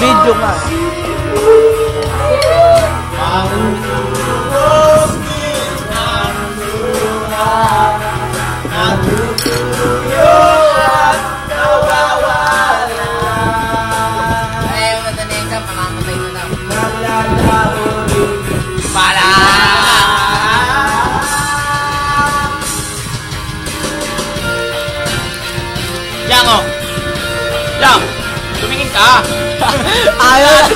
Video nga. Yang, tumingin ka. Ayaw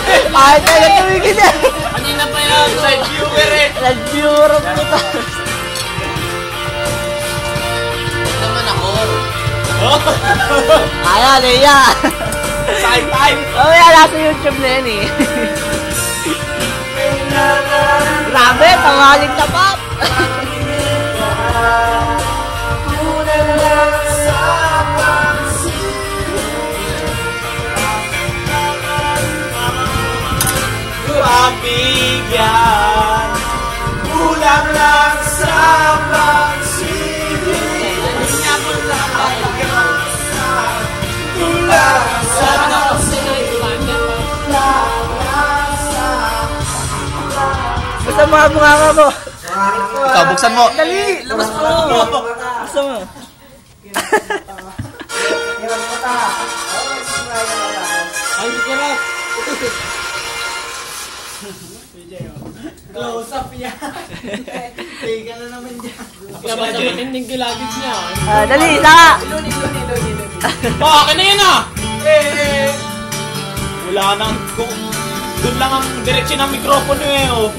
tayo tumingin eh. Kanina pa yan, side viewer eh. Side viewer ang puta. Naman ako. Ayaw, Leia. Side time. Oh yan, nasa YouTube na yan eh. Grabe, pangaling tapat. Pabigyan, ulang lang sa pagsilig. Ulang sa pagsilig. Basta mga bunganga mo. Ikaw, buksan mo. Dali, labas mo. Buksan mo. Ay, hirap. Close up yan. Tiga na naman dyan. Labas sa matinding kilagid niya. Dali, isa. Akin na yan ah! Wala nang... Doon lang ang direksyon ng mikropono eh oh.